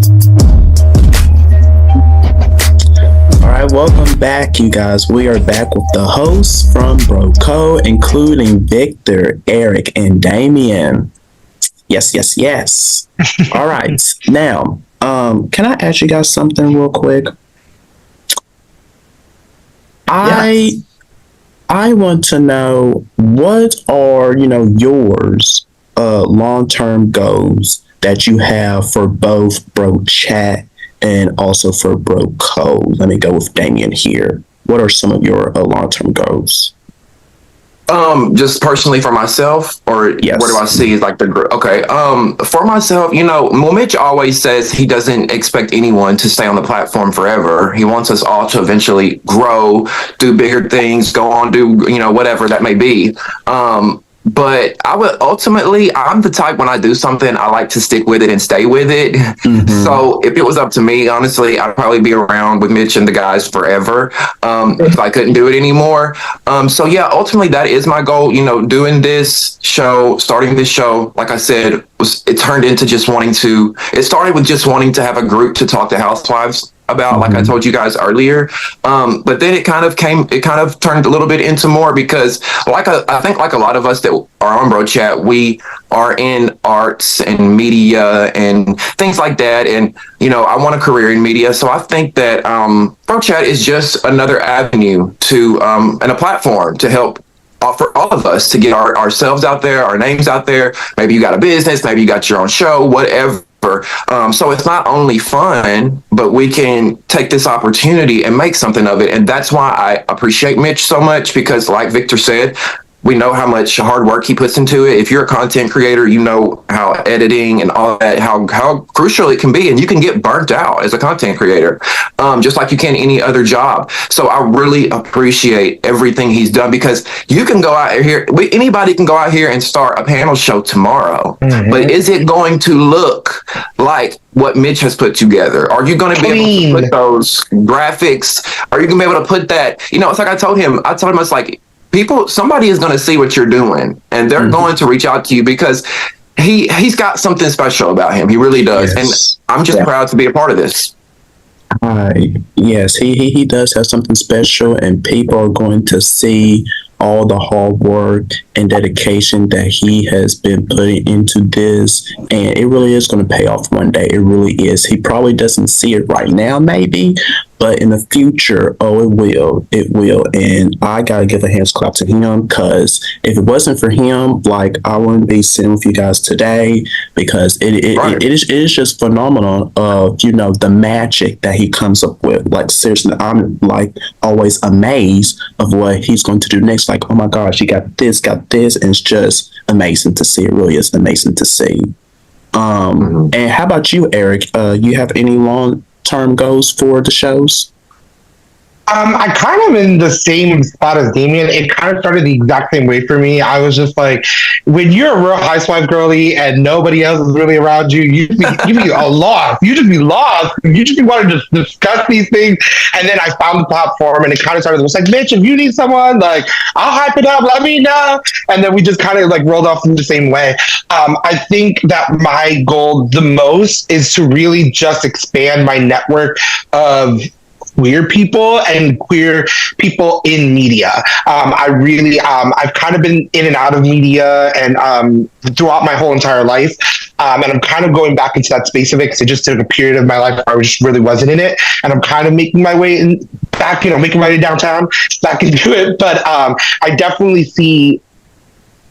All right, welcome back, you guys. We are back with the hosts from Brough Code, including Victor, Eric, and Damian. Yes. All right, now, can I ask you guys something real quick? Yes. I want to know, what are yours long-term goals that you have for both Brough Chat and also for Brough Code? Let me go with Damian here. What are some of your long-term goals? Just personally for myself, or Yes. what do I see as like the group? Okay. For myself, well, Mitch always says he doesn't expect anyone to stay on the platform forever. He wants us all to eventually grow, do bigger things, go on, do, whatever that may be. But I'm the type, when I do something, I like to stick with it and stay with it. Mm-hmm. So if it was up to me, honestly, I'd probably be around with Mitch and the guys forever, if I couldn't do it anymore. So yeah, ultimately that is my goal, doing this show, starting this show, like I said, it started with just wanting to have a group to talk to housewives about, like I told you guys earlier. But then it kind of turned a little bit into more, because I think like a lot of us that are on Brough Chat, we are in arts and media and things like that. And, I want a career in media. So I think that Brough Chat is just another avenue to and a platform to help offer all of us to get ourselves out there, our names out there. Maybe you got a business, maybe you got your own show, whatever. So it's not only fun, but we can take this opportunity and make something of it. And that's why I appreciate Mitch so much, because like Victor said, we know how much hard work he puts into it. If you're a content creator, you know how editing and all that, how crucial it can be. And you can get burnt out as a content creator, just like you can any other job. So I really appreciate everything he's done, because you can go out here, anybody can go out here and start a panel show tomorrow. But is it going to look like what Mitch has put together? Are you going to be able to put those graphics? Are you going to be able to put that? It's like I told him, it's like, somebody is going to see what you're doing, and they're going to reach out to you, because he's got something special about him. He really does. Yes. And I'm just proud to be a part of this. Yes, he does have something special, and people are going to see all the hard work and dedication that he has been putting into this, and it really is going to pay off one day. It really is. He probably doesn't see it right now, maybe, but in the future, it will. And I gotta give a hands clap to him, because if it wasn't for him, like, I wouldn't be sitting with you guys today, because it is just phenomenal of the magic that he comes up with. Like, seriously, I'm like always amazed of what he's going to do next. Like, oh my gosh, he got this, and it's just amazing to see. It really is amazing to see. And how about you, Eric? You have any long-term goals for the shows? I kind of in the same spot as Damian. It kind of started the exact same way for me. I was just like, when you're a real housewife girly and nobody else is really around you, you be lost. You just be lost. You just be wanting to discuss these things. And then I found the platform, and it kind of started. It was like, Mitch, if you need someone, like, I'll hype it up. Let me know. And then we just kind of like rolled off in the same way. I think that my goal the most is to really just expand my network of queer people and queer people in media. I've kind of been in and out of media and throughout my whole entire life. And I'm kind of going back into that space of it, because it just took a period of my life where I just really wasn't in it. And I'm kind of making my way back, making my way downtown, back into it. But I definitely see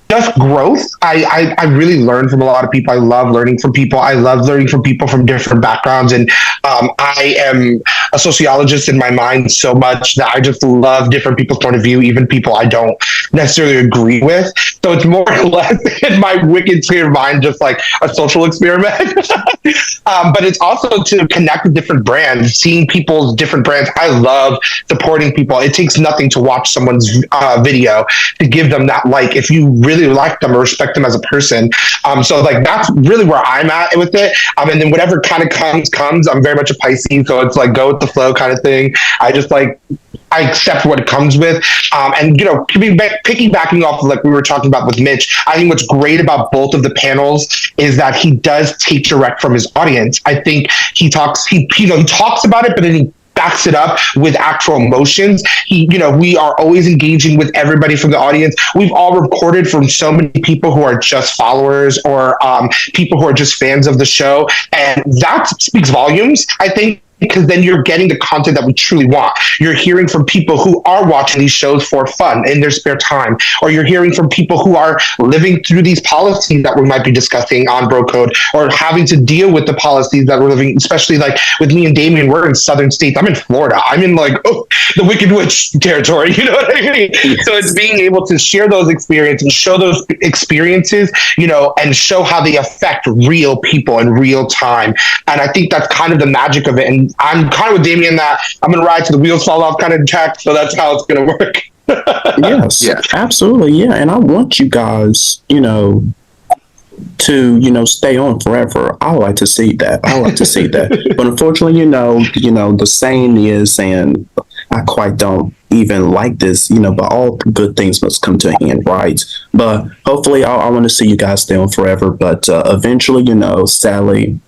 just growth. I really learn from a lot of people. I love learning from people. I love learning from people from different backgrounds. And I am a sociologist in my mind so much that I just love different people's point of view, even people I don't necessarily agree with. So it's more or less in my wicked clear mind, just like a social experiment. But it's also to connect with different brands, seeing people's different brands. I love supporting people. It takes nothing to watch someone's video to give them that like, if you really like them or respect them as a person. So like, that's really where I'm at with it. And then whatever kind of comes. I'm very much a Pisces, so it's like go with the flow kind of thing. I just like I accept what it comes with. And, you know, piggybacking off of like we were talking about with Mitch, I think what's great about both of the panels is that he does take direct from his audience. I think he talks about it, but then he backs it up with actual emotions. We are always engaging with everybody from the audience. We've all recorded from so many people who are just followers or people who are just fans of the show. And that speaks volumes, I think, because then you're getting the content that we truly want. You're hearing from people who are watching these shows for fun in their spare time, or you're hearing from people who are living through these policies that we might be discussing on Brough Code, or having to deal with the policies that we're living, especially like with me and Damian, we're in southern states. I'm in Florida. I'm in the Wicked Witch territory. You know what I mean? Yes. So it's being able to share those experiences and show those experiences, and show how they affect real people in real time. And I think that's kind of the magic of it. And I'm kind of with Damian that I'm going to ride to the wheels fall off kind of track. So that's how it's going to work. Yes, yeah, absolutely. Yeah. And I want you guys, to, stay on forever. I like to see that. But unfortunately, the saying is, and I quite don't even like this, but all good things must come to an end, right? But hopefully I want to see you guys stay on forever. But eventually, sadly,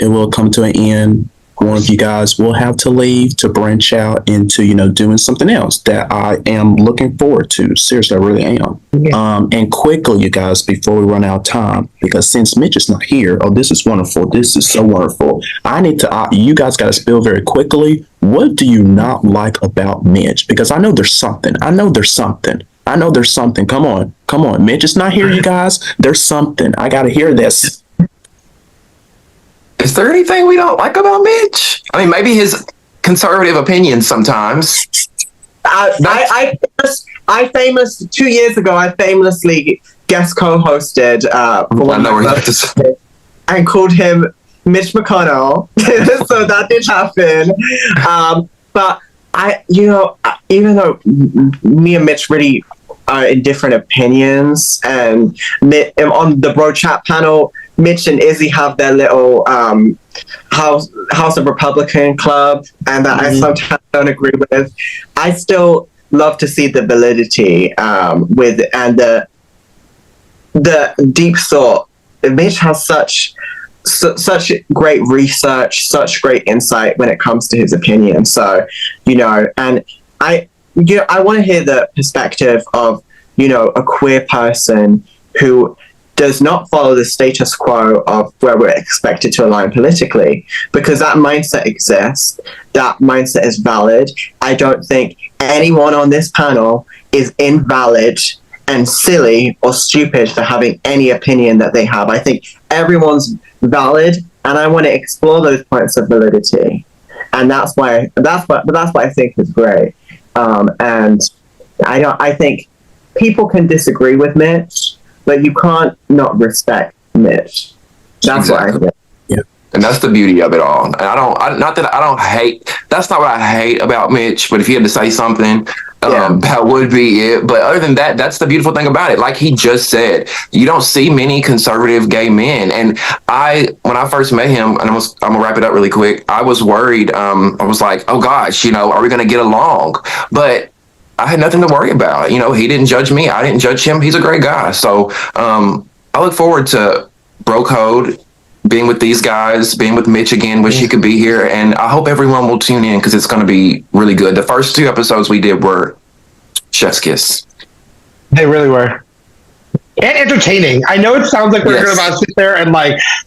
it will come to an end. One of you guys will have to leave to branch out into, doing something else that I am looking forward to. Seriously, I really am. Yeah. And quickly, you guys, before we run out of time, because since Mitch is not here, this is wonderful. This is so wonderful. I need to, you guys got to spill very quickly. What do you not like about Mitch? Because I know there's something. Come on. Mitch is not here, you guys. There's something. I got to hear this. Is there anything we don't like about Mitch? I mean, maybe his conservative opinions sometimes. I 2 years ago, I famously guest co-hosted and called him Mitch McConnell. So that did happen. But even though me and Mitch really are in different opinions, and on the Brough Chat panel, Mitch and Izzy have their little House of Republican club, and that I sometimes don't agree with. I still love to see the validity and the deep thought. Mitch has such great research, such great insight when it comes to his opinion. So, and I want to hear the perspective of, a queer person who does not follow the status quo of where we're expected to align politically, because that mindset exists. That mindset is valid. I don't think anyone on this panel is invalid and silly or stupid for having any opinion that they have. I think everyone's valid, and I want to explore those points of validity. And that's what I think is great. And I think people can disagree with Mitch, but you can't not respect Mitch. That's what I think. Yeah. And that's the beauty of it all. And that's not what I hate about Mitch, but if you had to say something, that would be it. But other than that, that's the beautiful thing about it. Like he just said, you don't see many conservative gay men. And when I first met him, and I'm gonna wrap it up really quick, I was worried. I was like, oh gosh, are we gonna get along? But I had nothing to worry about. He didn't judge me. I didn't judge him. He's a great guy. So I look forward to Brough Code, being with these guys, being with Mitch again. Wish he could be here. And I hope everyone will tune in because it's going to be really good. The first 2 episodes we did were chef's kiss. They really were. And entertaining. I know it sounds like we're going to sit there and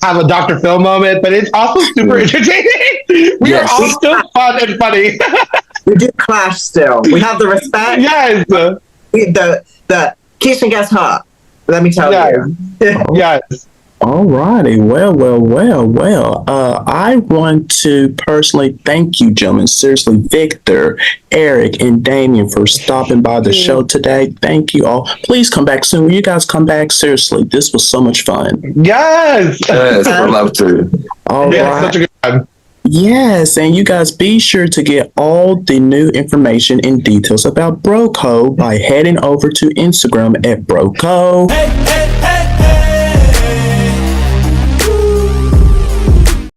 have a Dr. Phil moment, but it's also super entertaining. We are all still fun and funny. We do clash still. We have the respect. Yes. The kitchen gets hot. Let me tell you. Yes. All righty. Well. I want to personally thank you, gentlemen. Seriously, Victor, Eric, and Damian for stopping by the show today. Thank you all. Please come back soon. Will you guys come back? Seriously, this was so much fun. Yes. I'd love to. All right. Such a good time. Yes, and you guys be sure to get all the new information and details about Brough Code by heading over to Instagram at Brough Code. Hey.